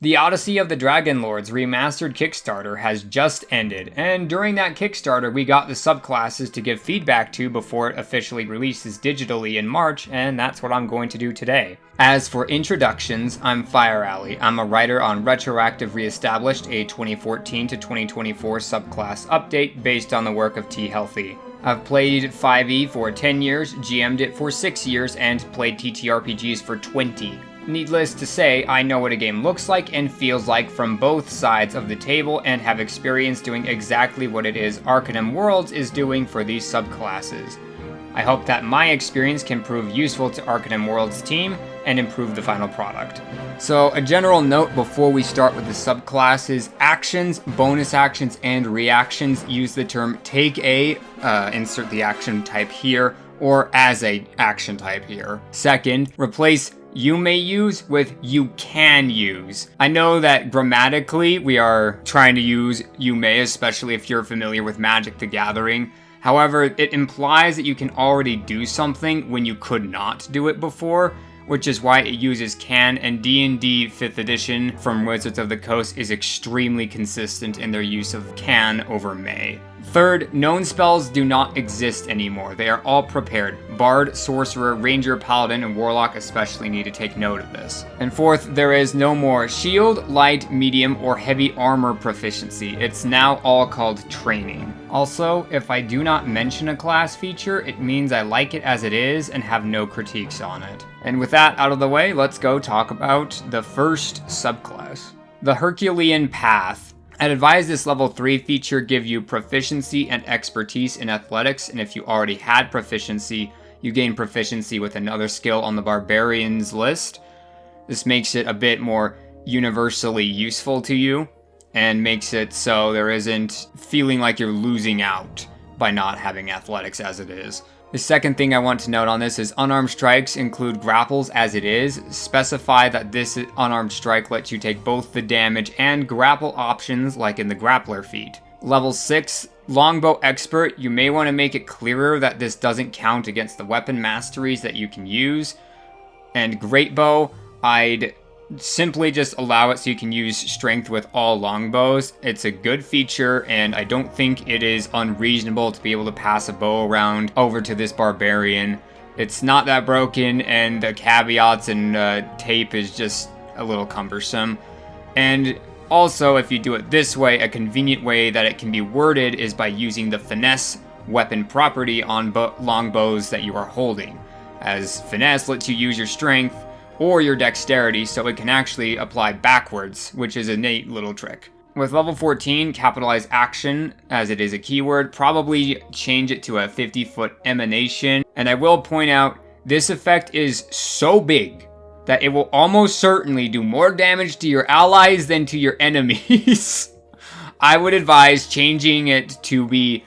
The Odyssey of the Dragonlords Remastered Kickstarter has just ended, and during that Kickstarter we got the subclasses to give feedback to before it officially releases digitally in March, and that's what I'm going to do today. As for introductions, I'm Fire Alley. I'm a writer on Retroactive Reestablished, a 2014 to 2024 subclass update based on the work of T. Healthy. I've played 5e for 10 years, GM'd it for 6 years, and played TTRPGs for 20. Needless to say, I know what a game looks like and feels like from both sides of the table and have experience doing exactly what it is Arcanum Worlds is doing for these subclasses. I hope that my experience can prove useful to Arcanum Worlds' team and improve the final product. So a general note before we start with the subclasses: actions, bonus actions, and reactions use the term take a, insert the action type here, or as a action type here. Second, replace you may use with you can use. I know that grammatically we are trying to use you may, especially if you're familiar with Magic the Gathering. However, it implies that you can already do something when you could not do it before, which is why it uses can, and D&D 5th edition from Wizards of the Coast is extremely consistent in their use of can over may. Third, known spells do not exist anymore. They are all prepared. Bard, Sorcerer, Ranger, Paladin, and Warlock especially need to take note of this. And fourth, there is no more Shield, Light, Medium, or Heavy Armor proficiency. It's now all called Training. Also, if I do not mention a class feature, it means I like it as it is and have no critiques on it. And with that out of the way, let's go talk about the first subclass. The Herculean Path. I'd advise this level 3 feature give you proficiency and expertise in athletics, and if you already had proficiency, you gain proficiency with another skill on the Barbarians list. This makes it a bit more universally useful to you, and makes it so there isn't feeling like you're losing out by not having athletics as it is. The second thing I want to note on this is unarmed strikes include grapples as it is. Specify that this unarmed strike lets you take both the damage and grapple options like in the grappler feat. Level 6, Longbow Expert, you may want to make it clearer that this doesn't count against the weapon masteries that you can use. And Greatbow, I'd simply just allow it so you can use strength with all longbows. It's a good feature, and I don't think it is unreasonable to be able to pass a bow around over to this barbarian. It's not that broken, and the caveats and tape is just a little cumbersome. And also, if you do it this way, a convenient way that it can be worded is by using the finesse weapon property on longbows that you are holding, as finesse lets you use your strength or your dexterity, so it can actually apply backwards, which is a neat little trick. With level 14, capitalize action, as it is a keyword, probably change it to a 50-foot emanation, and I will point out, this effect is so big that it will almost certainly do more damage to your allies than to your enemies. I would advise changing it to be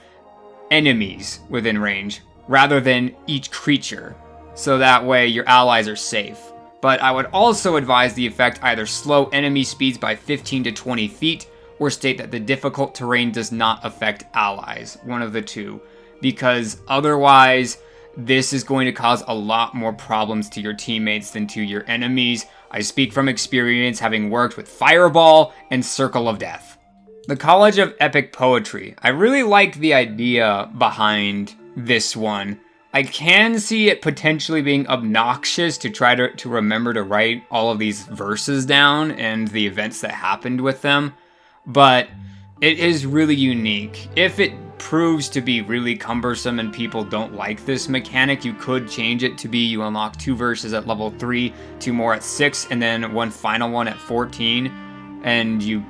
enemies within range, rather than each creature, so that way your allies are safe. But I would also advise the effect either slow enemy speeds by 15 to 20 feet, or state that the difficult terrain does not affect allies, one of the two, because otherwise this is going to cause a lot more problems to your teammates than to your enemies. I speak from experience, having worked with Fireball and Circle of Death. The College of Epic Poetry. I really like the idea behind this one. I can see it potentially being obnoxious to try to remember to write all of these verses down and the events that happened with them, but it is really unique. If it proves to be really cumbersome and people don't like this mechanic, you could change it to be you unlock 2 verses at level 3, 2 more at 6, and then one final one at 14, and you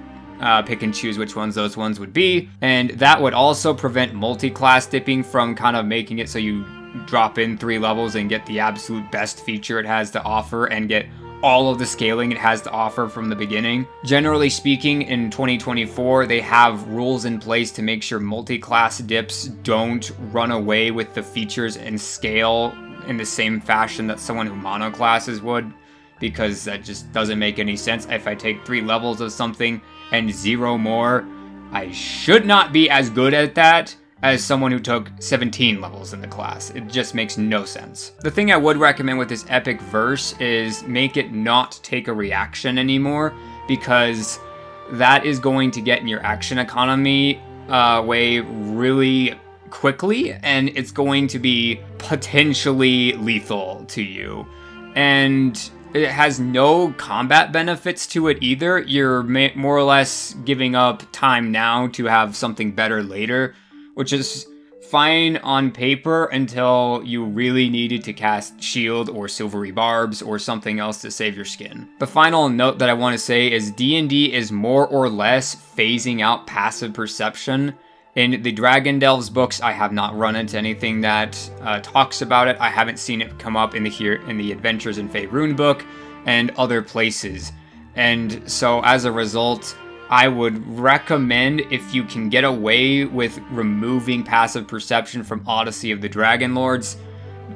pick and choose which ones those ones would be. And that would also prevent multi-class dipping from kind of making it so you drop in 3 levels and get the absolute best feature it has to offer and get all of the scaling it has to offer from the beginning. Generally speaking, in 2024, they have rules in place to make sure multi-class dips don't run away with the features and scale in the same fashion that someone who monoclasses would, because that just doesn't make any sense. If I take 3 levels of something and 0 more, I should not be as good at that as someone who took 17 levels in the class. It just makes no sense. The thing I would recommend with this epic verse is make it not take a reaction anymore, because that is going to get in your action economy way really quickly, and it's going to be potentially lethal to you. And it has no combat benefits to it either. You're more or less giving up time now to have something better later, which is fine on paper until you really needed to cast Shield or Silvery Barbs or something else to save your skin. The final note that I want to say is D&D is more or less phasing out passive perception. In the Dragon Delves books, I have not run into anything that talks about it. I haven't seen it come up in the Adventures in Faerun book and other places. And so as a result, I would recommend, if you can get away with removing passive perception from Odyssey of the Dragonlords,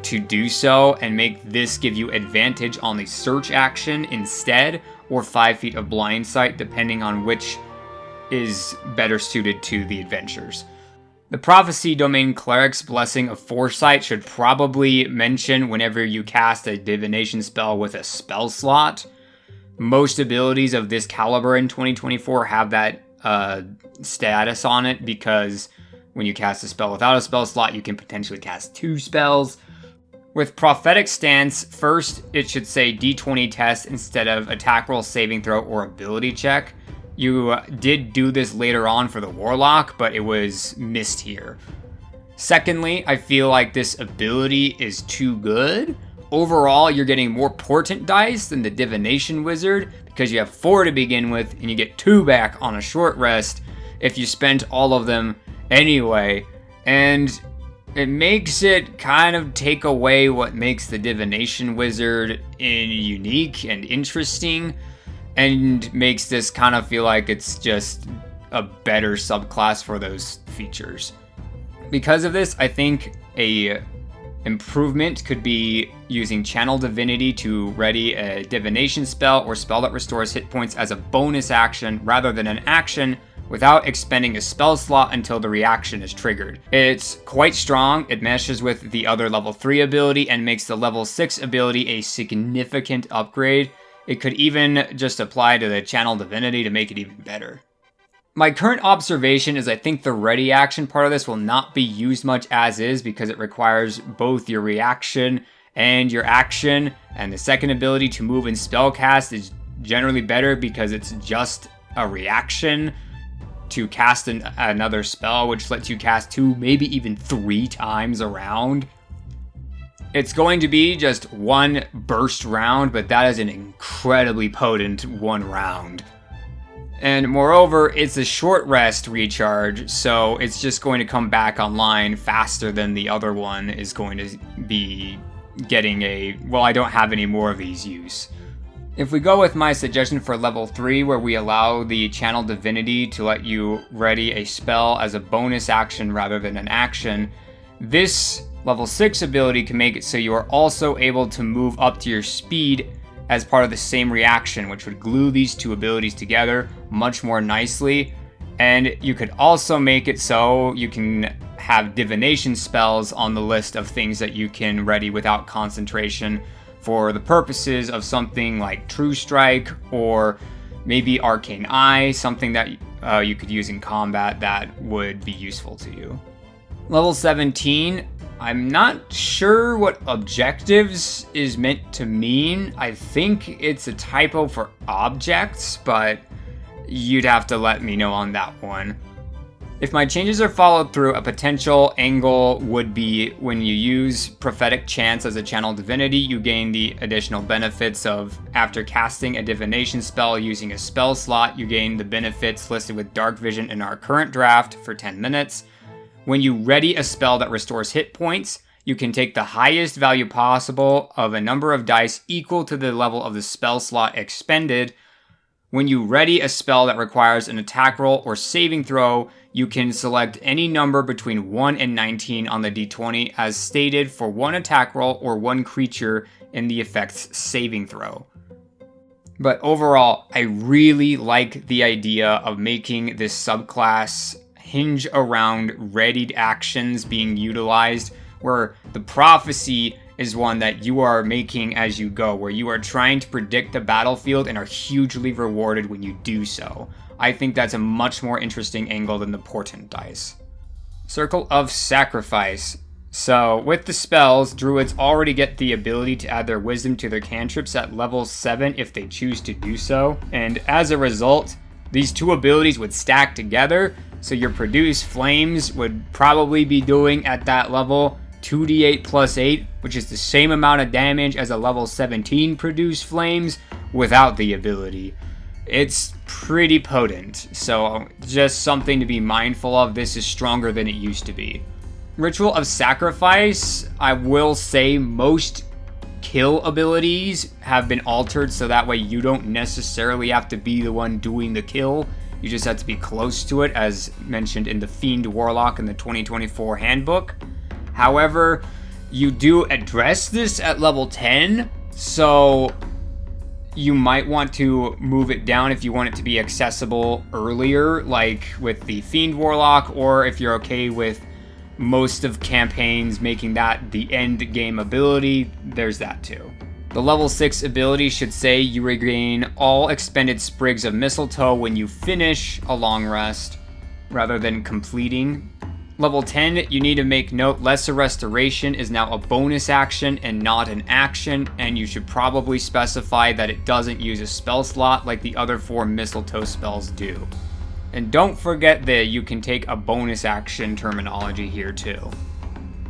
to do so and make this give you advantage on the search action instead, or 5 feet of blind sight, depending on which is better suited to the adventures. The Prophecy Domain Cleric's Blessing of Foresight should probably mention whenever you cast a divination spell with a spell slot. Most abilities of this caliber in 2024 have that status on it, because when you cast a spell without a spell slot, you can potentially cast 2 spells. With Prophetic Stance, first it should say D20 test instead of attack roll, saving throw, or ability check. You did do this later on for the Warlock, but it was missed here. Secondly, I feel like this ability is too good. Overall, you're getting more portent dice than the Divination Wizard, because you have 4 to begin with, and you get 2 back on a short rest if you spent all of them anyway. And it makes it kind of take away what makes the Divination Wizard unique and interesting, and makes this kind of feel like it's just a better subclass for those features. Because of this, I think a improvement could be using Channel Divinity to ready a divination spell or spell that restores hit points as a bonus action rather than an action, without expending a spell slot until the reaction is triggered. It's quite strong, it meshes with the other level 3 ability and makes the level 6 ability a significant upgrade. It could even just apply to the Channel Divinity to make it even better. My current observation is I think the ready action part of this will not be used much as is, because it requires both your reaction and your action, and the second ability to move and spellcast is generally better because it's just a reaction to cast another spell, which lets you cast 2, maybe even 3 times around. It's going to be just 1 burst round, but that is an incredibly potent 1 round. And moreover, it's a short rest recharge, so it's just going to come back online faster than the other one is going to be getting I don't have any more of these use. If we go with my suggestion for level 3, where we allow the Channel Divinity to let you ready a spell as a bonus action rather than an action, this level 6 ability can make it so you are also able to move up to your speed as part of the same reaction, which would glue these 2 abilities together much more nicely. And you could also make it so you can have divination spells on the list of things that you can ready without concentration for the purposes of something like True Strike, or maybe Arcane Eye, something that you could use in combat that would be useful to you. Level 17, I'm not sure what objectives is meant to mean. I think it's a typo for objects, but you'd have to let me know on that one. If my changes are followed through, a potential angle would be when you use Prophetic Chance as a Channel Divinity, you gain the additional benefits of, after casting a divination spell using a spell slot, you gain the benefits listed with Dark Vision in our current draft for 10 minutes. When you ready a spell that restores hit points, you can take the highest value possible of a number of dice equal to the level of the spell slot expended. When you ready a spell that requires an attack roll or saving throw, you can select any number between 1 and 19 on the d20 as stated for 1 attack roll or 1 creature in the effect's saving throw. But overall, I really like the idea of making this subclass hinge around readied actions being utilized, where the prophecy is one that you are making as you go, where you are trying to predict the battlefield and are hugely rewarded when you do so. I think that's a much more interesting angle than the Portent dice. Circle of Sacrifice. So, with the spells, druids already get the ability to add their wisdom to their cantrips at level 7 if they choose to do so, and as a result, these two abilities would stack together, so your Produce Flames would probably be doing at that level 2d8 plus 8, which is the same amount of damage as a level 17 Produce Flames without the ability. It's pretty potent, so just something to be mindful of. This is stronger than it used to be. Ritual of Sacrifice, I will say most kill abilities have been altered so that way you don't necessarily have to be the one doing the kill. You just have to be close to it, as mentioned in the Fiend Warlock in the 2024 handbook. However, you do address this at level 10, so you might want to move it down if you want it to be accessible earlier, like with the Fiend Warlock, or if you're okay with most of campaigns making that the end game ability, there's that too. The level 6 ability should say you regain all expended sprigs of mistletoe when you finish a long rest, rather than completing. Level 10, you need to make note Lesser Restoration is now a bonus action and not an action, and you should probably specify that it doesn't use a spell slot like the other 4 mistletoe spells do. And don't forget that you can take a bonus action terminology here too.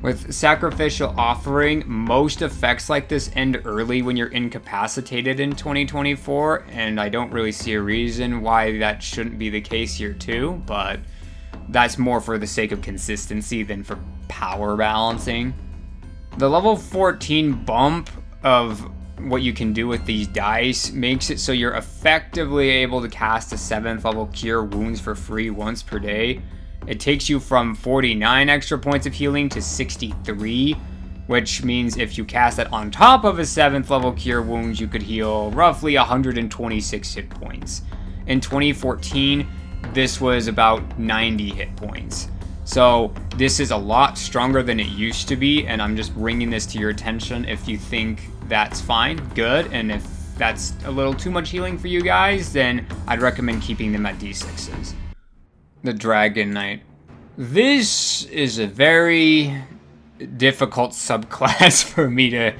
With Sacrificial Offering, most effects like this end early when you're incapacitated in 2024, and I don't really see a reason why that shouldn't be the case here too, but that's more for the sake of consistency than for power balancing. The level 14 bump of what you can do with these dice makes it so you're effectively able to cast a 7th level Cure Wounds for free once per day. It takes you from 49 extra points of healing to 63, which means if you cast it on top of a 7th level Cure Wounds, you could heal roughly 126 hit points. In 2014, this was about 90 hit points. So this is a lot stronger than it used to be, and I'm just bringing this to your attention. If you think that's fine, good, and if that's a little too much healing for you guys, then I'd recommend keeping them at D6s. The Dragon Knight. This is a very difficult subclass for me to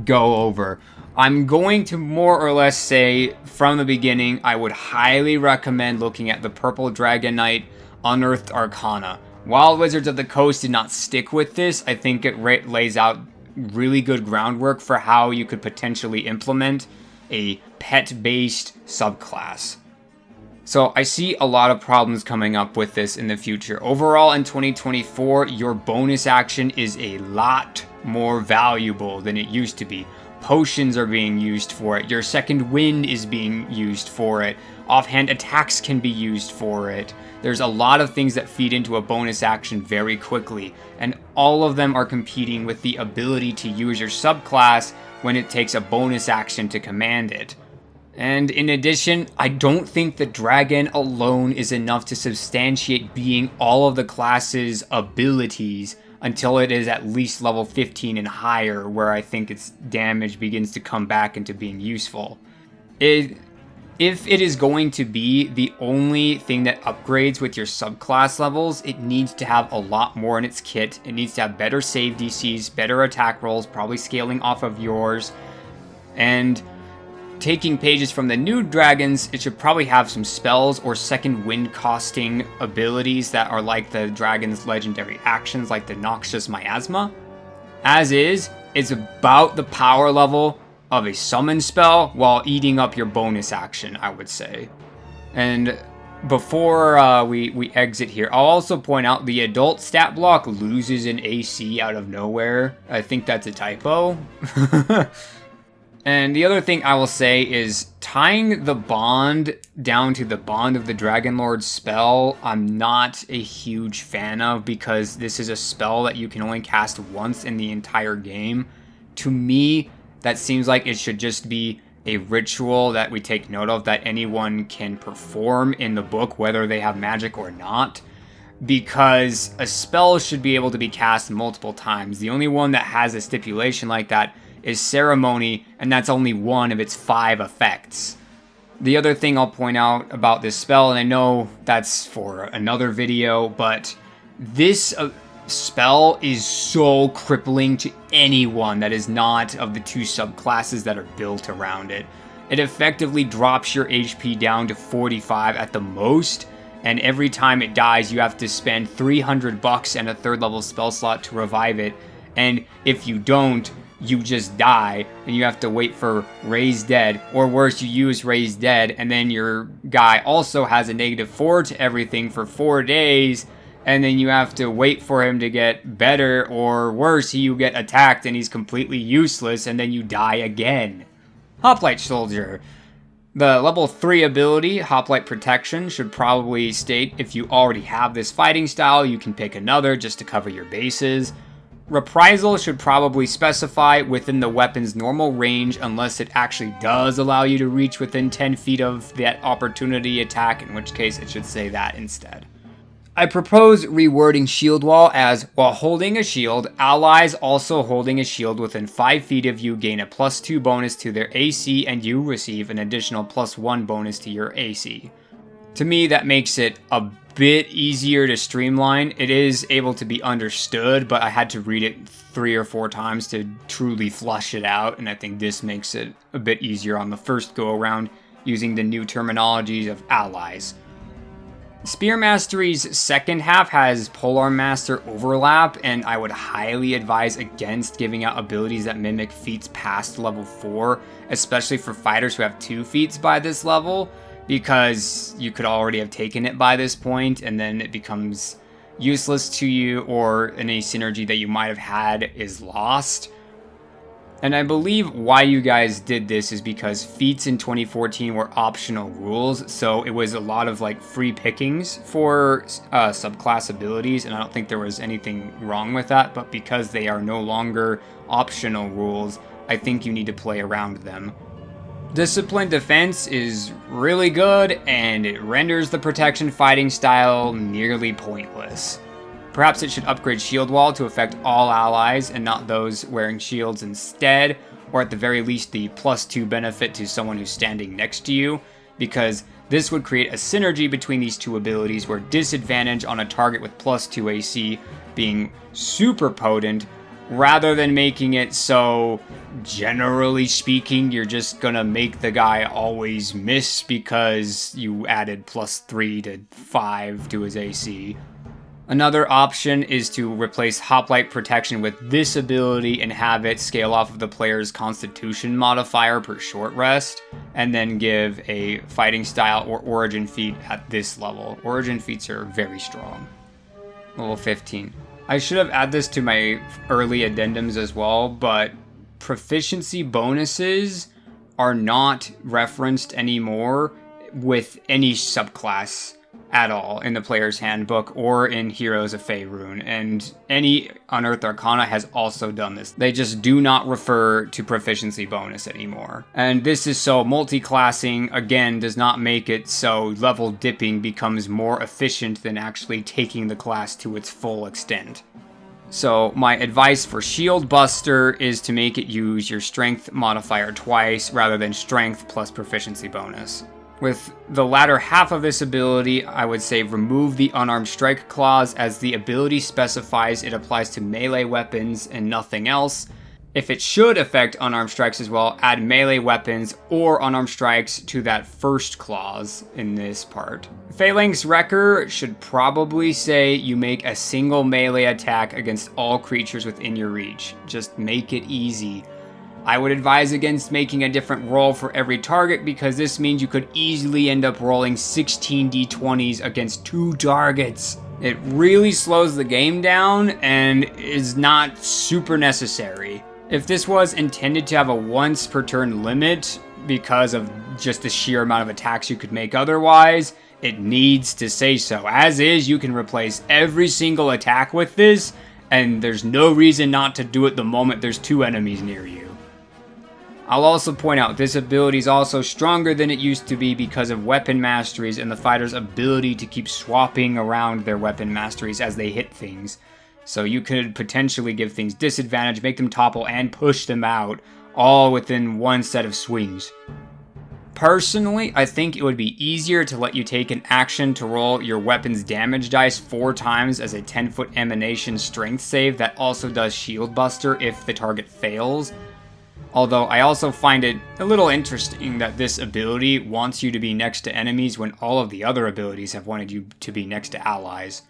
go over. I'm going to more or less say from the beginning, I would highly recommend looking at the Purple Dragon Knight Unearthed Arcana. While Wizards of the Coast did not stick with this, I think it lays out really good groundwork for how you could potentially implement a pet-based subclass. So I see a lot of problems coming up with this in the future. Overall, in 2024, your bonus action is a lot more valuable than it used to be. Potions are being used for it. Your second wind is being used for it. Offhand attacks can be used for it. There's a lot of things that feed into a bonus action very quickly, and all of them are competing with the ability to use your subclass when it takes a bonus action to command it. And in addition, I don't think the dragon alone is enough to substantiate being all of the class's abilities until it is at least level 15 and higher, where I think its damage begins to come back into being useful. If it is going to be the only thing that upgrades with your subclass levels, it needs to have a lot more in its kit. It needs to have better save DCs, better attack rolls, probably scaling off of yours, and taking pages from the new dragons, it should probably have some spells or second wind costing abilities that are like the dragon's legendary actions, like the Noxious Miasma. As is, it's about the power level of a summon spell while eating up your bonus action, I would say. And before we exit here, I'll also point out the adult stat block loses an AC out of nowhere. I think that's a typo. And the other thing I will say is tying the bond down to the bond of the Dragonlord spell, I'm not a huge fan of, because this is a spell that you can only cast once in the entire game. To me, that seems like it should just be a ritual that we take note of that anyone can perform in the book, whether they have magic or not. because a spell should be able to be cast multiple times. The only one that has a stipulation like that is Ceremony, and that's only one of its 5 effects. The other thing I'll point out about this spell, and I know that's for another video, but this spell is so crippling to anyone that is not of the 2 subclasses that are built around it. It effectively drops your HP down to 45 at the most, and every time it dies, you have to spend $300 and a 3rd level spell slot to revive it, and if you don't, you just die, and you have to wait for Raise Dead, or worse, you use Raise Dead, and then your guy also has a -4 to everything for 4 days, and then you have to wait for him to get better, or worse, you get attacked and he's completely useless, and then you die again. Hoplite Soldier. The level 3 ability, Hoplite Protection, should probably state if you already have this fighting style, you can pick another just to cover your bases. Reprisal should probably specify within the weapon's normal range unless it actually does allow you to reach within 10 feet of that opportunity attack, in which case it should say that instead. I propose rewording Shield Wall as, while holding a shield, allies also holding a shield within 5 feet of you gain a +2 bonus to their AC, and you receive an additional +1 bonus to your AC. To me, that makes it a bit easier to streamline. It is able to be understood, but I had to read it 3 or 4 times to truly flush it out, and I think this makes it a bit easier on the first go around using the new terminologies of allies. Spear Mastery's second half has Polearm Master overlap, and I would highly advise against giving out abilities that mimic feats past level 4, especially for fighters who have 2 feats by this level, because you could already have taken it by this point, and then it becomes useless to you, or any synergy that you might have had is lost. And I believe why you guys did this is because feats in 2014 were optional rules, so it was a lot of like free pickings for subclass abilities, and I don't think there was anything wrong with that, but because they are no longer optional rules, I think you need to play around them. Disciplined Defense is really good, and it renders the protection fighting style nearly pointless. Perhaps it should upgrade Shield Wall to affect all allies and not those wearing shields instead, or at the very least the +2 benefit to someone who's standing next to you, because this would create a synergy between these 2 abilities where disadvantage on a target with +2 AC being super potent, rather than making it so, generally speaking, you're just gonna make the guy always miss because you added +3 to 5 to his AC. Another option is to replace Hoplite Protection with this ability and have it scale off of the player's Constitution modifier per short rest, and then give a fighting style or origin feat at this level. Origin feats are very strong. Level 15. I should have added this to my early addendums as well, but proficiency bonuses are not referenced anymore with any subclass at all in the player's handbook or in Heroes of Faerun, and any Unearthed Arcana has also done this. They just do not refer to proficiency bonus anymore. And this is so multi-classing, again, does not make it so level dipping becomes more efficient than actually taking the class to its full extent. So my advice for Shield Buster is to make it use your strength modifier twice rather than strength plus proficiency bonus. With the latter half of this ability, I would say remove the unarmed strike clause, as the ability specifies it applies to melee weapons and nothing else. If it should affect unarmed strikes as well, add melee weapons or unarmed strikes to that first clause in this part. Phalanx Wrecker should probably say you make a single melee attack against all creatures within your reach. Just make it easy. I would advise against making a different roll for every target, because this means you could easily end up rolling 16 d20s against 2 targets. It really slows the game down and is not super necessary. If this was intended to have a once per turn limit because of just the sheer amount of attacks you could make otherwise, it needs to say so. As is, you can replace every single attack with this, and there's no reason not to do it the moment there's 2 enemies near you. I'll also point out this ability is also stronger than it used to be because of weapon masteries and the fighter's ability to keep swapping around their weapon masteries as they hit things. So you could potentially give things disadvantage, make them topple, and push them out, all within one set of swings. Personally, I think it would be easier to let you take an action to roll your weapon's damage dice 4 times as a 10-foot emanation strength save that also does shield buster if the target fails. Although I also find it a little interesting that this ability wants you to be next to enemies when all of the other abilities have wanted you to be next to allies.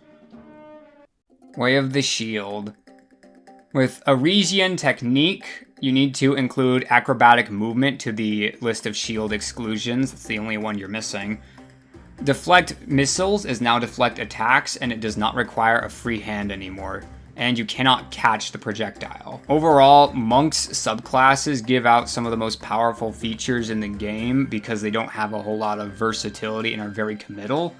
Way of the Shield. With Odyssean technique, you need to include acrobatic movement to the list of shield exclusions. It's the only one you're missing. Deflect missiles is now deflect attacks, and it does not require a free hand anymore. And you cannot catch the projectile. Overall, Monk's subclasses give out some of the most powerful features in the game because they don't have a whole lot of versatility and are very committal.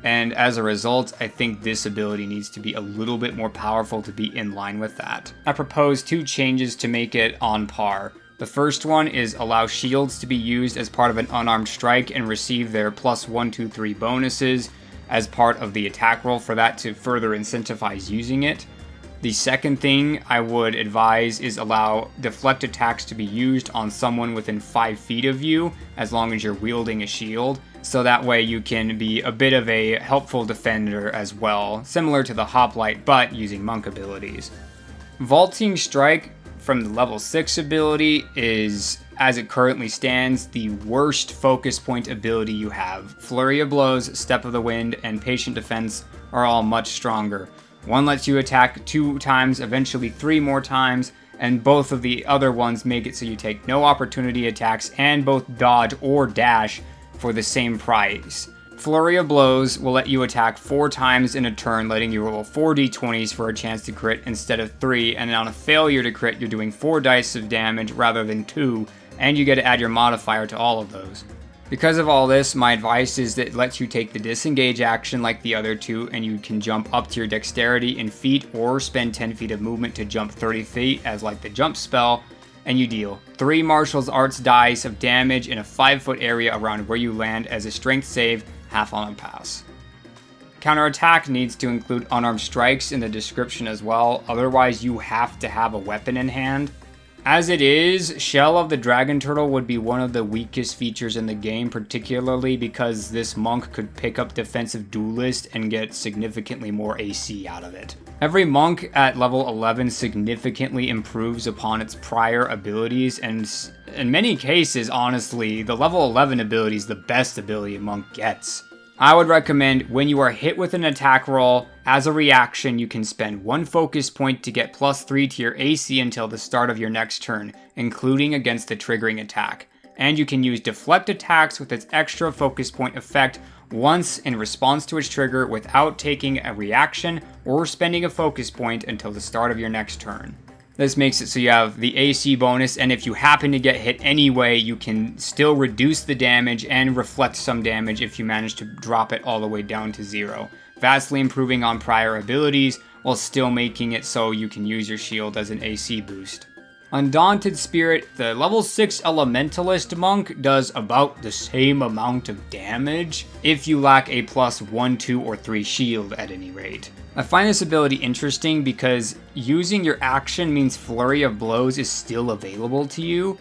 And as a result, I think this ability needs to be a little bit more powerful to be in line with that. I propose 2 changes to make it on par. The first one is allow shields to be used as part of an unarmed strike and receive their +1, 2, 3 bonuses as part of the attack roll for that to further incentivize using it. The second thing I would advise is allow deflect attacks to be used on someone within 5 feet of you as long as you're wielding a shield. So that way you can be a bit of a helpful defender as well, similar to the Hoplite, but using monk abilities. Vaulting Strike from the level 6 ability is, as it currently stands, the worst focus point ability you have. Flurry of Blows, Step of the Wind, and Patient Defense are all much stronger. One lets you attack 2 times, eventually 3 more times, and both of the other ones make it so you take no opportunity attacks and both dodge or dash for the same price. Flurry of Blows will let you attack 4 times in a turn, letting you roll 4 d20s for a chance to crit instead of 3, and on a failure to crit, you're doing 4 dice of damage rather than 2, and you get to add your modifier to all of those. Because of all this, my advice is that it lets you take the disengage action like the other 2, and you can jump up to your dexterity in feet or spend 10 feet of movement to jump 30 feet as like the jump spell, and you deal 3 martial arts dice of damage in a 5-foot area around where you land as a strength save, half on a pass. Counterattack needs to include unarmed strikes in the description as well, otherwise you have to have a weapon in hand. As it is, Shell of the Dragon Turtle would be one of the weakest features in the game, particularly because this monk could pick up Defensive Duelist and get significantly more AC out of it. Every monk at level 11 significantly improves upon its prior abilities, and in many cases, honestly, the level 11 ability is the best ability a monk gets. I would recommend when you are hit with an attack roll, as a reaction, you can spend 1 focus point to get +3 to your AC until the start of your next turn, including against the triggering attack. And you can use deflect attacks with its extra focus point effect once in response to its trigger without taking a reaction or spending a focus point until the start of your next turn. This makes it so you have the AC bonus, and if you happen to get hit anyway, you can still reduce the damage and reflect some damage if you manage to drop it all the way down to 0, vastly improving on prior abilities while still making it so you can use your shield as an AC boost. Undaunted Spirit, the level 6 Elementalist monk, does about the same amount of damage if you lack a +1, 2, or 3 shield at any rate. I find this ability interesting because using your action means Flurry of Blows is still available to you,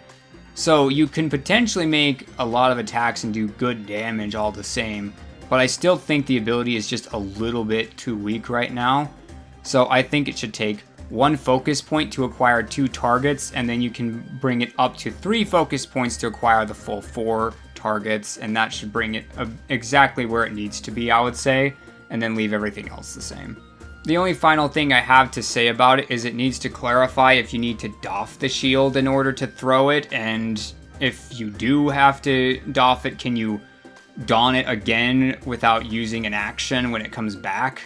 so you can potentially make a lot of attacks and do good damage all the same, but I still think the ability is just a little bit too weak right now, so I think it should take 1 focus point to acquire 2 targets, and then you can bring it up to 3 focus points to acquire the full 4 targets, and that should bring it exactly where it needs to be, I would say, and then leave everything else the same. The only final thing I have to say about it is it needs to clarify if you need to doff the shield in order to throw it, and if you do have to doff it, can you don it again without using an action when it comes back?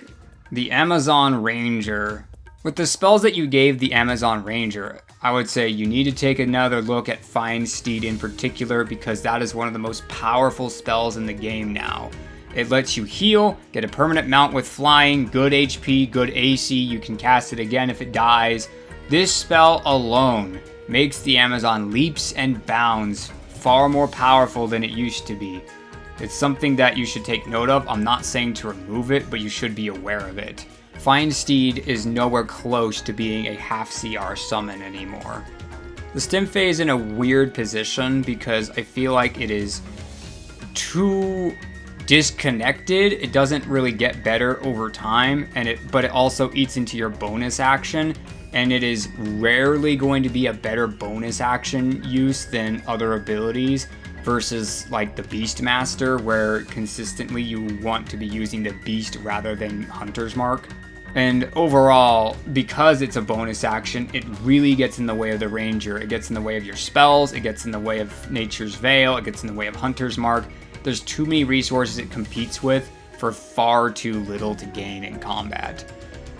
The Amazon Ranger. With the spells that you gave the Amazon Ranger, I would say you need to take another look at Fine Steed in particular, because that is one of the most powerful spells in the game now. It lets you heal, get a permanent mount with flying, good HP, good AC, you can cast it again if it dies, This spell alone makes the Amazon leaps and bounds far more powerful than it used to be. It's something that you should take note of. I'm not saying to remove it, but you should be aware of it. Find Steed is nowhere close to being a half CR summon anymore. The Stimfey is in a weird position because I feel like it is too disconnected. It doesn't really get better over time, but it also eats into your bonus action, and it is rarely going to be a better bonus action use than other abilities versus like the Beastmaster, where consistently you want to be using the Beast rather than Hunter's Mark. And overall, because it's a bonus action, it really gets in the way of the Ranger. It gets in the way of your spells, it gets in the way of Nature's Veil, it gets in the way of Hunter's Mark. There's too many resources it competes with for far too little to gain in combat.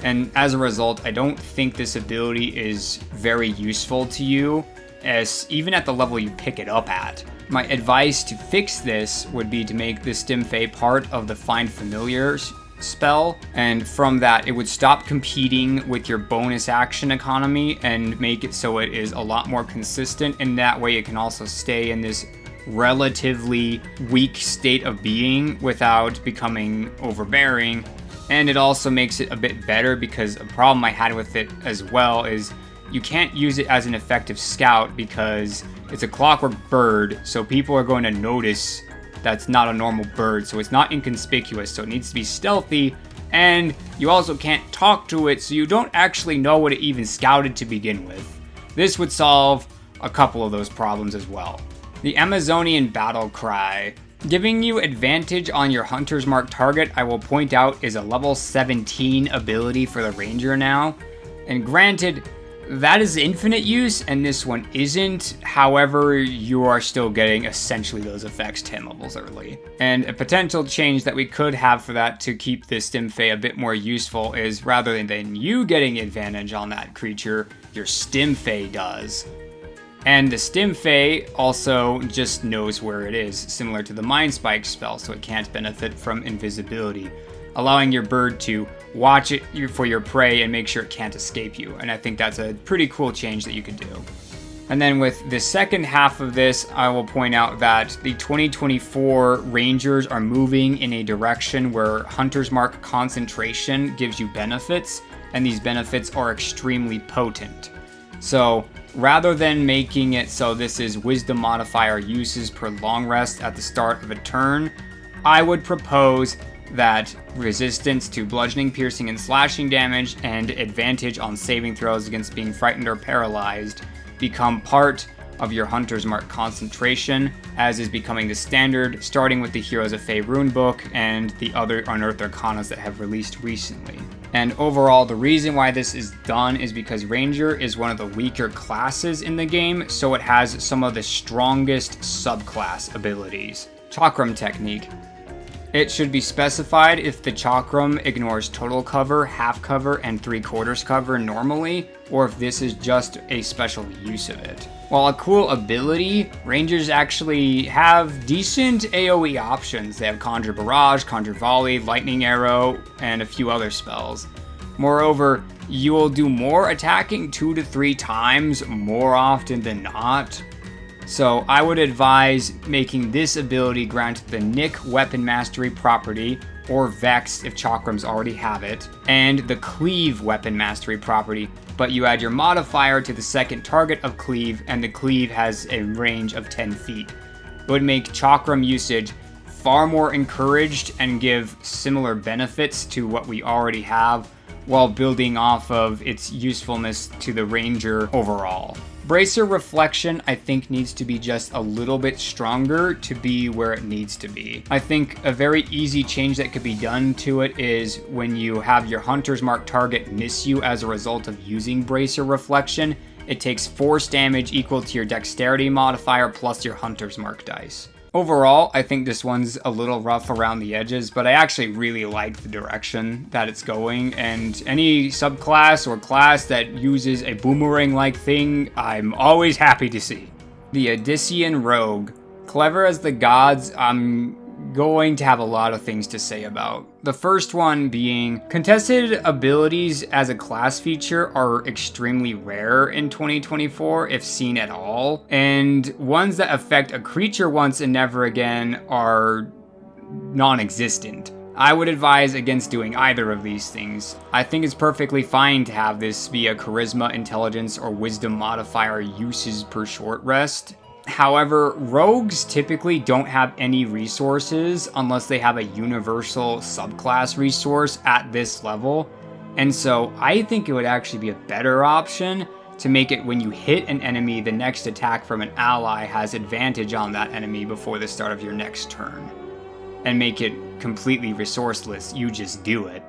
And as a result, I don't think this ability is very useful to you, as even at the level you pick it up at. My advice to fix this would be to make the Stimfey part of the Find Familiars spell, and from that it would stop competing with your bonus action economy and make it so it is a lot more consistent, and that way it can also stay in this relatively weak state of being without becoming overbearing. And it also makes it a bit better because a problem I had with it as well is you can't use it as an effective scout because it's a clockwork bird, so people are going to notice that's not a normal bird, so it's not inconspicuous, so it needs to be stealthy, and you also can't talk to it, so you don't actually know what it even scouted to begin with. This would solve a couple of those problems as well. The Amazonian Battle Cry. Giving you advantage on your Hunter's Mark target, I will point out, is a level 17 ability for the Ranger now. And granted, that is infinite use, and this one isn't. However, you are still getting essentially those effects 10 levels early. And a potential change that we could have for that to keep this Stimfey a bit more useful is rather than you getting advantage on that creature, your Stimfey does. And the Stimfey also just knows where it is, similar to the Mind Spike spell, so it can't benefit from invisibility, allowing your bird to watch it for your prey and make sure it can't escape you. And I think that's a pretty cool change that you could do. And then with the second half of this, I will point out that the 2024 Rangers are moving in a direction where Hunter's Mark concentration gives you benefits, and these benefits are extremely potent. So rather than making it so this is wisdom modifier uses per long rest at the start of a turn, I would propose that resistance to bludgeoning, piercing, and slashing damage and advantage on saving throws against being frightened or paralyzed become part of your Hunter's Mark concentration, as is becoming the standard, starting with the Heroes of Fae runebook and the other Unearthed Arcanas that have released recently. And overall, the reason why this is done is because Ranger is one of the weaker classes in the game, so it has some of the strongest subclass abilities. Chakram technique. It should be specified if the Chakram ignores total cover, half cover, and 3/4 cover normally, or if this is just a special use of it. While a cool ability, Rangers actually have decent AoE options. They have Conjure Barrage, Conjure Volley, Lightning Arrow, and a few other spells. Moreover, you will do more attacking 2 to 3 times more often than not. So I would advise making this ability grant the Nick Weapon Mastery property, or Vex if Chakrams already have it, and the Cleave Weapon Mastery property, but you add your modifier to the second target of Cleave, and the Cleave has a range of 10 feet. It would make Chakram usage far more encouraged and give similar benefits to what we already have, while building off of its usefulness to the Ranger overall. Bracer Reflection, I think, needs to be just a little bit stronger to be where it needs to be. I think a very easy change that could be done to it is when you have your Hunter's Mark target miss you as a result of using Bracer Reflection, it takes force damage equal to your Dexterity modifier plus your Hunter's Mark dice. Overall, I think this one's a little rough around the edges, but I actually really like the direction that it's going, and any subclass or class that uses a boomerang-like thing, I'm always happy to see. The Odyssean Rogue. Clever as the gods, I'm going to have a lot of things to say about. The first one being, contested abilities as a class feature are extremely rare in 2024, if seen at all, and ones that affect a creature once and never again are non-existent. I would advise against doing either of these things. I think it's perfectly fine to have this be a charisma, intelligence, or wisdom modifier uses per short rest. However, rogues typically don't have any resources unless they have a universal subclass resource at this level, and so I think it would actually be a better option to make it when you hit an enemy, the next attack from an ally has advantage on that enemy before the start of your next turn, and make it completely resourceless, you just do it.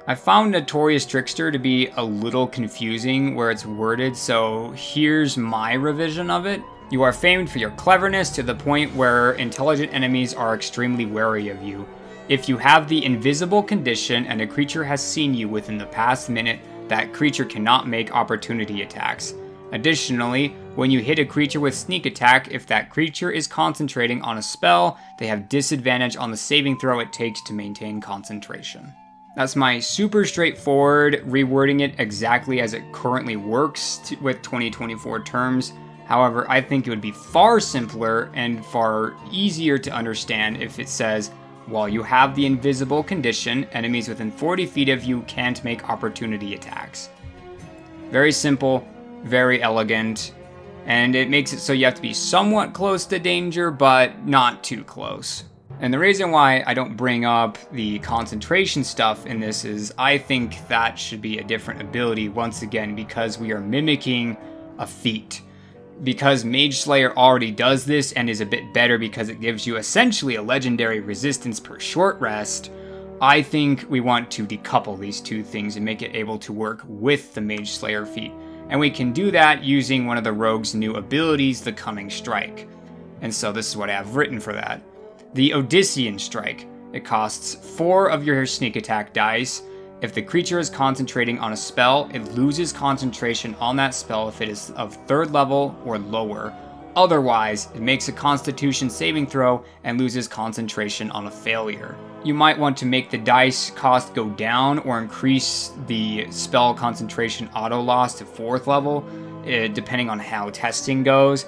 I found Notorious Trickster to be a little confusing where it's worded, so here's my revision of it. You are famed for your cleverness to the point where intelligent enemies are extremely wary of you. If you have the invisible condition and a creature has seen you within the past minute, that creature cannot make opportunity attacks. Additionally, when you hit a creature with sneak attack, if that creature is concentrating on a spell, they have disadvantage on the saving throw it takes to maintain concentration. That's my super straightforward rewording it exactly as it currently works with 2024 terms. However, I think it would be far simpler and far easier to understand if it says, while you have the invisible condition, enemies within 40 feet of you can't make opportunity attacks. Very simple, very elegant, and it makes it so you have to be somewhat close to danger, but not too close. And the reason why I don't bring up the concentration stuff in this is I think that should be a different ability once again because we are mimicking a feat. Because Mage Slayer already does this and is a bit better because it gives you essentially a legendary resistance per short rest, I think we want to decouple these two things and make it able to work with the Mage Slayer feat. And we can do that using one of the rogue's new abilities, the Cunning Strike. And so this is what I have written for that. The Odyssean Strike. It costs 4 of your sneak attack dice. If the creature is concentrating on a spell, it loses concentration on that spell if it is of 3rd level or lower. Otherwise, it makes a Constitution saving throw and loses concentration on a failure. You might want to make the dice cost go down or increase the spell concentration auto loss to 4th level, depending on how testing goes.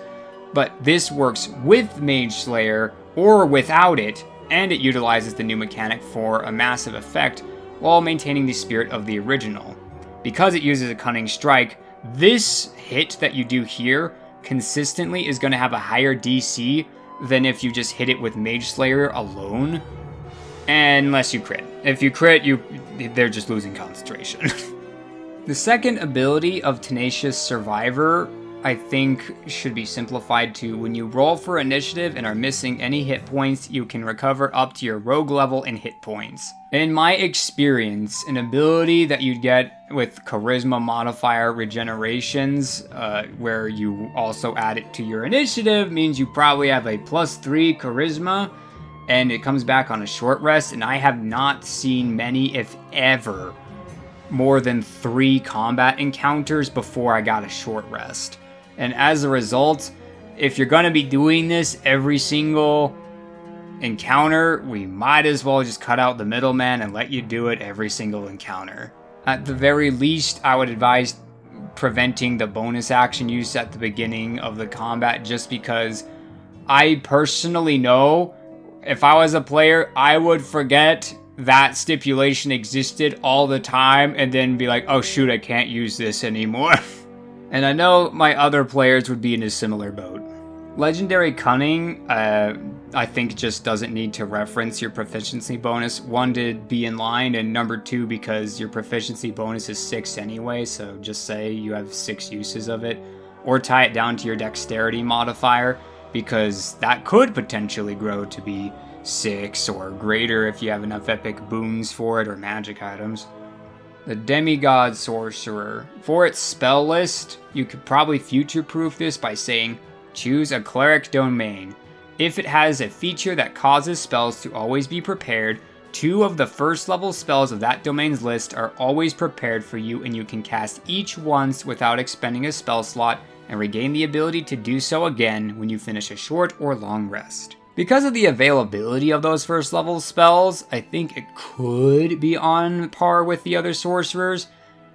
But this works with Mage Slayer or without it, and it utilizes the new mechanic for a massive effect while maintaining the spirit of the original. Because it uses a Cunning Strike, this hit that you do here consistently is going to have a higher DC than if you just hit it with Mage Slayer alone, unless you crit. If you crit, they're just losing concentration. The second ability of Tenacious Survivor, I think, should be simplified to when you roll for initiative and are missing any hit points, you can recover up to your rogue level in hit points. In my experience, an ability that you'd get with charisma modifier regenerations, where you also add it to your initiative, means you probably have a +3 charisma, and it comes back on a short rest, and I have not seen many, if ever, more than 3 combat encounters before I got a short rest. And as a result, if you're going to be doing this every single encounter, we might as well just cut out the middleman and let you do it every single encounter. At the very least, I would advise preventing the bonus action use at the beginning of the combat, just because I personally know if I was a player, I would forget that stipulation existed all the time and then be like, oh shoot, I can't use this anymore. And I know my other players would be in a similar boat. Legendary Cunning, I think just doesn't need to reference your proficiency bonus. 1, to be in line, and number 2, because your proficiency bonus is 6 anyway, so just say you have 6 uses of it. Or tie it down to your dexterity modifier, because that could potentially grow to be 6 or greater if you have enough epic boons for it or magic items. The Demigod Sorcerer. For its spell list, you could probably future-proof this by saying, choose a Cleric domain. If it has a feature that causes spells to always be prepared, 2 of the first level spells of that domain's list are always prepared for you, and you can cast each once without expending a spell slot and regain the ability to do so again when you finish a short or long rest. Because of the availability of those first level spells, I think it could be on par with the other sorcerers.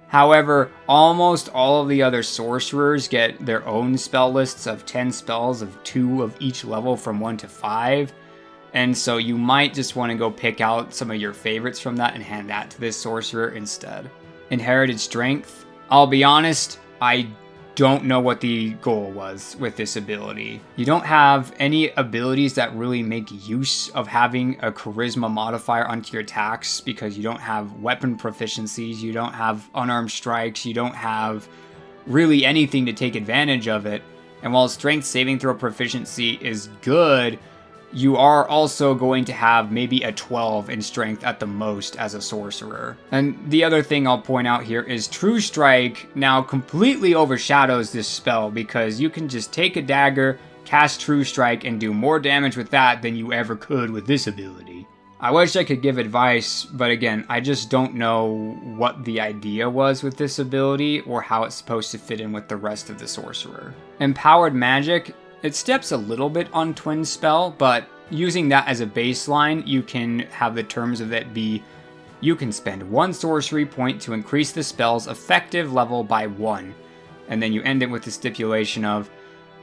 However, almost all of the other sorcerers get their own spell lists of 10 spells of 2 of each level from 1 to 5. And so you might just want to go pick out some of your favorites from that and hand that to this sorcerer instead. Inherited Strength. I'll be honest, I don't know what the goal was with this ability. You don't have any abilities that really make use of having a charisma modifier onto your attacks because you don't have weapon proficiencies, you don't have unarmed strikes, you don't have really anything to take advantage of it. And while strength saving throw proficiency is good, you are also going to have maybe a 12 in strength at the most as a sorcerer. And the other thing I'll point out here is True Strike now completely overshadows this spell because you can just take a dagger, cast True Strike, and do more damage with that than you ever could with this ability. I wish I could give advice, but again, I just don't know what the idea was with this ability or how it's supposed to fit in with the rest of the sorcerer. Empowered Magic. It steps a little bit on Twin Spell, but using that as a baseline, you can have the terms of it be, you can spend 1 sorcery point to increase the spell's effective level by 1. And then you end it with the stipulation of,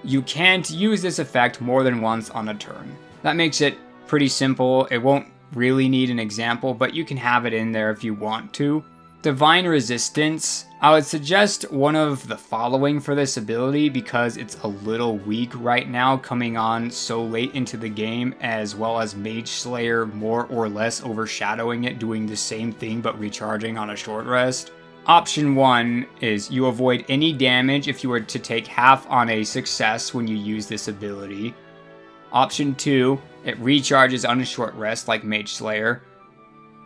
you can't use this effect more than once on a turn. That makes it pretty simple. It won't really need an example, but you can have it in there if you want to. Divine Resistance. I would suggest one of the following for this ability because it's a little weak right now coming on so late into the game, as well as Mage Slayer more or less overshadowing it, doing the same thing but recharging on a short rest. Option 1 is you avoid any damage if you were to take half on a success when you use this ability. Option 2, it recharges on a short rest like Mage Slayer.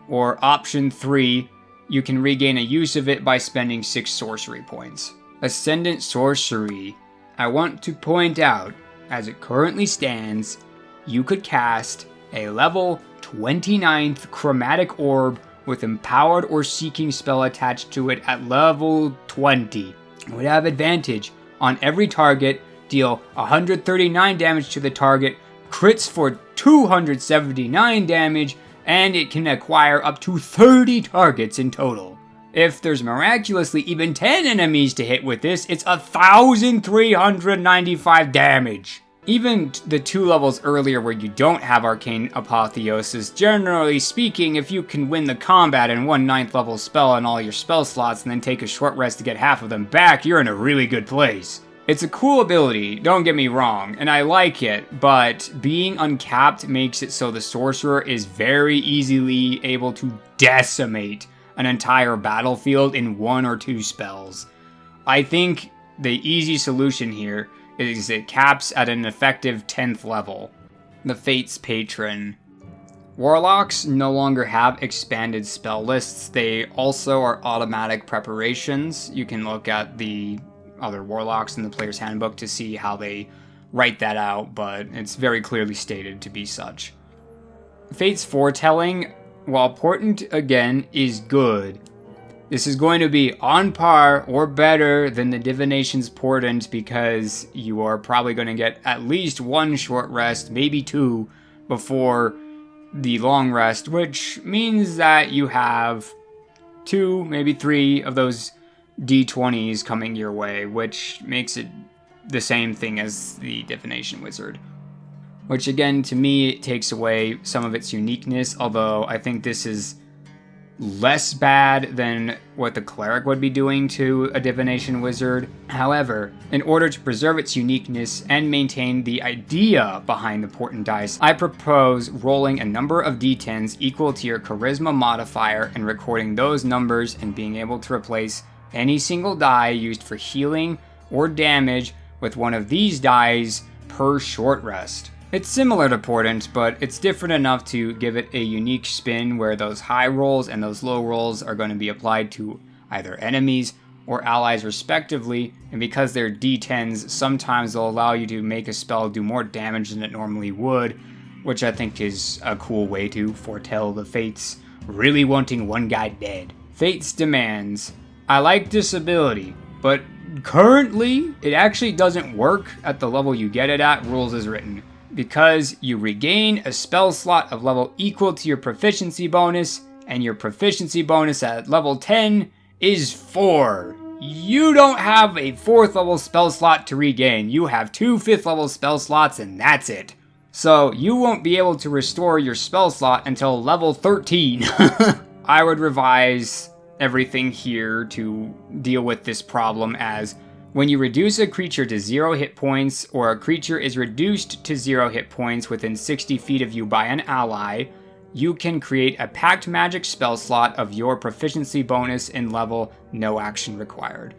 Or option 3, you can regain a use of it by spending 6 sorcery points. Ascendant Sorcery. I want to point out, as it currently stands, you could cast a level 29th Chromatic Orb with Empowered or Seeking spell attached to it at level 20. It would have advantage on every target, deal 139 damage to the target, crits for 279 damage, and it can acquire up to 30 targets in total. If there's miraculously even 10 enemies to hit with this, it's 1,395 damage. Even the 2 levels earlier where you don't have Arcane Apotheosis, generally speaking, if you can win the combat in 1 9th level spell on all your spell slots and then take a short rest to get half of them back, you're in a really good place. It's a cool ability, don't get me wrong, and I like it, but being uncapped makes it so the sorcerer is very easily able to decimate an entire battlefield in 1 or 2 spells. I think the easy solution here is it caps at an effective 10th level. The Fates Patron. Warlocks no longer have expanded spell lists. They also are automatic preparations. You can look at the other Warlocks in the player's handbook to see how they write that out, but it's very clearly stated to be such. Fate's Foretelling, while Portent again is good, this is going to be on par or better than the Divination's Portent because you are probably going to get at least 1 short rest, maybe 2, before the long rest, which means that you have 2, maybe 3 of those D20s coming your way, which makes it the same thing as the Divination Wizard. Which again, to me, it takes away some of its uniqueness, although I think this is less bad than what the Cleric would be doing to a Divination Wizard. However, in order to preserve its uniqueness and maintain the idea behind the Portent dice, I propose rolling a number of D10s equal to your Charisma modifier and recording those numbers and being able to replace any single die used for healing or damage with one of these dies per short rest. It's similar to Portent, but it's different enough to give it a unique spin where those high rolls and those low rolls are going to be applied to either enemies or allies respectively, and because they're D10s, sometimes they'll allow you to make a spell do more damage than it normally would, which I think is a cool way to foretell the Fates really wanting one guy dead. Fates Demands. I like this ability, but currently it actually doesn't work at the level you get it at, rules as written. because you regain a spell slot of level equal to your proficiency bonus, and your proficiency bonus at level 10 is 4. You don't have a 4th level spell slot to regain. You have 2 5th level spell slots and that's it. So you won't be able to restore your spell slot until level 13. I would revise everything here to deal with this problem as when you reduce a creature to 0 hit points, or a creature is reduced to 0 hit points within 60 feet of you by an ally, you can create a Pact Magic spell slot of your proficiency bonus in level, no action required.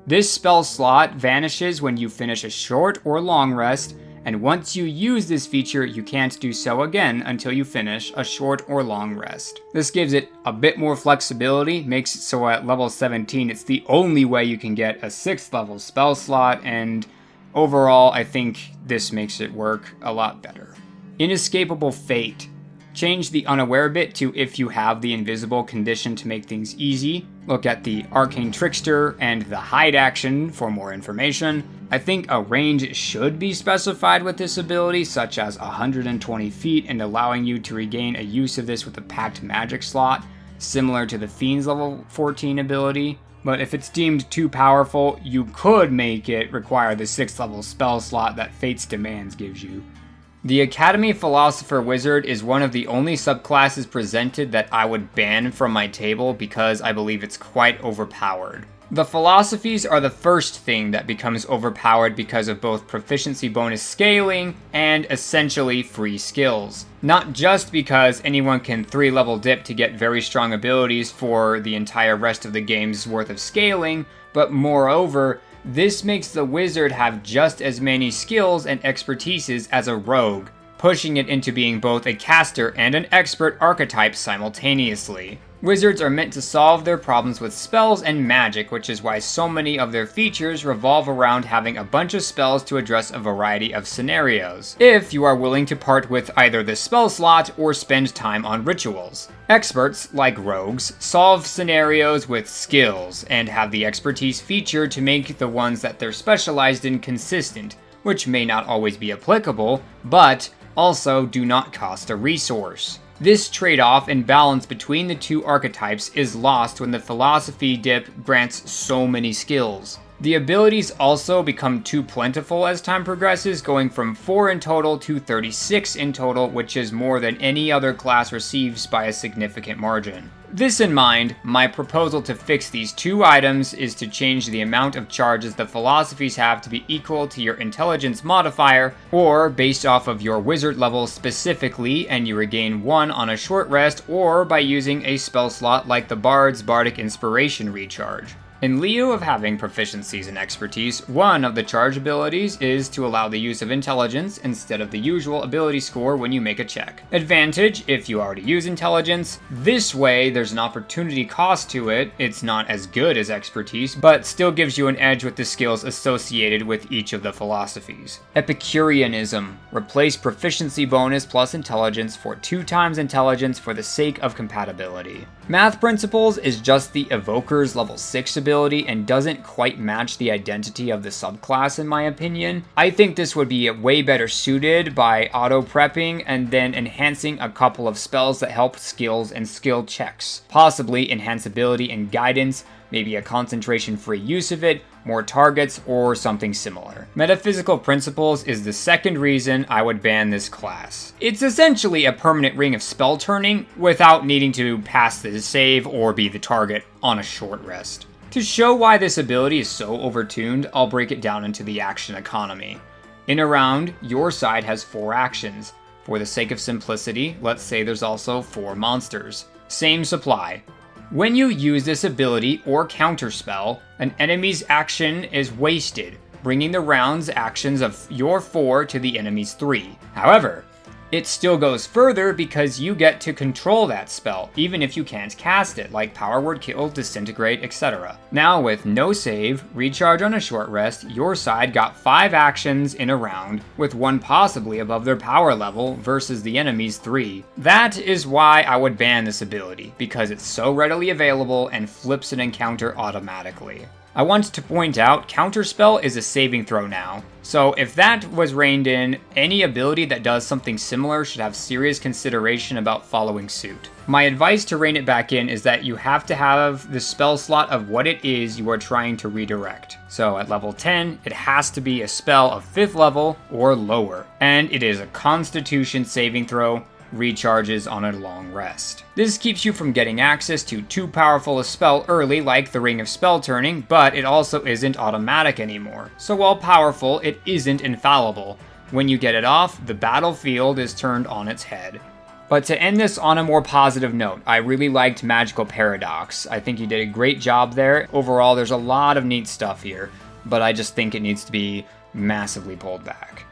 This spell slot vanishes when you finish a short or long rest, and once you use this feature, you can't do so again until you finish a short or long rest. This gives it a bit more flexibility, makes it so at level 17 it's the only way you can get a 6th level spell slot, and overall I think this makes it work a lot better. Inescapable Fate. Change the unaware bit to if you have the invisible condition to make things easy. Look at the Arcane Trickster and the hide action for more information. I think a range should be specified with this ability, such as 120 feet, and allowing you to regain a use of this with a Pact Magic slot, similar to the Fiend's level 14 ability. But if it's deemed too powerful, you could make it require the 6th level spell slot that Fate's Demands gives you. The Academy Philosopher Wizard is one of the only subclasses presented that I would ban from my table because I believe it's quite overpowered. The philosophies are the first thing that becomes overpowered because of both proficiency bonus scaling and essentially free skills. Not just because anyone can 3-level dip to get very strong abilities for the entire rest of the game's worth of scaling, but moreover, this makes the wizard have just as many skills and expertises as a rogue, pushing it into being both a caster and an expert archetype simultaneously. Wizards are meant to solve their problems with spells and magic, which is why so many of their features revolve around having a bunch of spells to address a variety of scenarios, if you are willing to part with either the spell slot or spend time on rituals. Experts, like rogues, solve scenarios with skills, and have the expertise feature to make the ones that they're specialized in consistent, which may not always be applicable, but also do not cost a resource. This trade-off and balance between the two archetypes is lost when the philosophy dip grants so many skills. The abilities also become too plentiful as time progresses, going from 4 in total to 36 in total, which is more than any other class receives by a significant margin. This in mind, my proposal to fix these two items is to change the amount of charges the philosophies have to be equal to your intelligence modifier, or based off of your wizard level specifically, and you regain 1 on a short rest, or by using a spell slot like the Bard's Bardic Inspiration recharge. In lieu of having proficiencies and expertise, one of the charge abilities is to allow the use of intelligence instead of the usual ability score when you make a check. Advantage, if you already use intelligence. This way, there's an opportunity cost to it. It's not as good as expertise, but still gives you an edge with the skills associated with each of the philosophies. Epicureanism. Replace proficiency bonus plus intelligence for 2 times intelligence for the sake of compatibility. Math Principles is just the Evoker's level 6 ability and doesn't quite match the identity of the subclass in my opinion. I think this would be way better suited by auto-prepping and then enhancing a couple of spells that help skills and skill checks. Possibly enhance ability and guidance, maybe a concentration-free use of it, more targets, or something similar. Metaphysical Principles is the second reason I would ban this class. It's essentially a permanent ring of spell turning without needing to pass the save or be the target on a short rest. To show why this ability is so overtuned, I'll break it down into the action economy. In a round, your side has 4 actions. For the sake of simplicity, let's say there's also 4 monsters. Same supply. When you use this ability or counterspell, an enemy's action is wasted, bringing the round's actions of your 4 to the enemy's 3. However, it still goes further because you get to control that spell, even if you can't cast it, like Power Word Kill, Disintegrate, etc. Now with no save, recharge on a short rest, your side got 5 actions in a round, with 1 possibly above their power level versus the enemy's 3. That is why I would ban this ability, because it's so readily available and flips an encounter automatically. I want to point out, Counterspell is a saving throw now. So if that was reined in, any ability that does something similar should have serious consideration about following suit. My advice to rein it back in is that you have to have the spell slot of what it is you are trying to redirect. So at level 10, it has to be a spell of 5th level or lower. And it is a Constitution saving throw, recharges on a long rest. This keeps you from getting access to too powerful a spell early like the Ring of Spell Turning, but it also isn't automatic anymore. So while powerful, it isn't infallible. When you get it off, the battlefield is turned on its head. But to end this on a more positive note, I really liked Magical Paradox. I think you did a great job there. Overall, there's a lot of neat stuff here, but I just think it needs to be massively pulled back.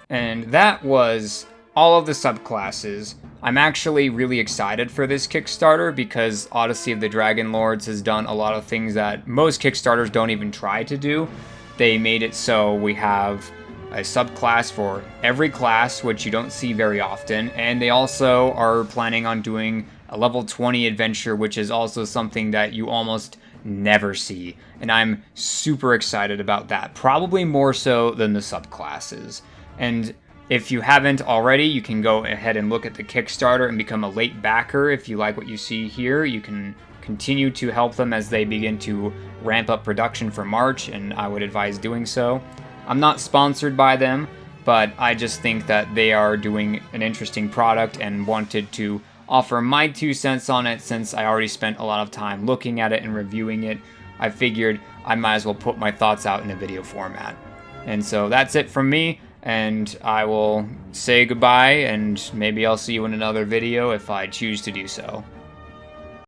And that was all of the subclasses. I'm actually really excited for this Kickstarter because Odyssey of the Dragonlords has done a lot of things that most Kickstarters don't even try to do. They made it so we have a subclass for every class, which you don't see very often, and they also are planning on doing a level 20 adventure, which is also something that you almost never see, and I'm super excited about that, probably more so than the subclasses. And if you haven't already, you can go ahead and look at the Kickstarter and become a late backer. If you like what you see here, you can continue to help them as they begin to ramp up production for March, and I would advise doing so. I'm not sponsored by them, but I just think that they are doing an interesting product and wanted to offer my 2 cents on it since I already spent a lot of time looking at it and reviewing it. I figured I might as well put my thoughts out in a video format. And so that's it from me, and I will say goodbye, and maybe I'll see you in another video if I choose to do so.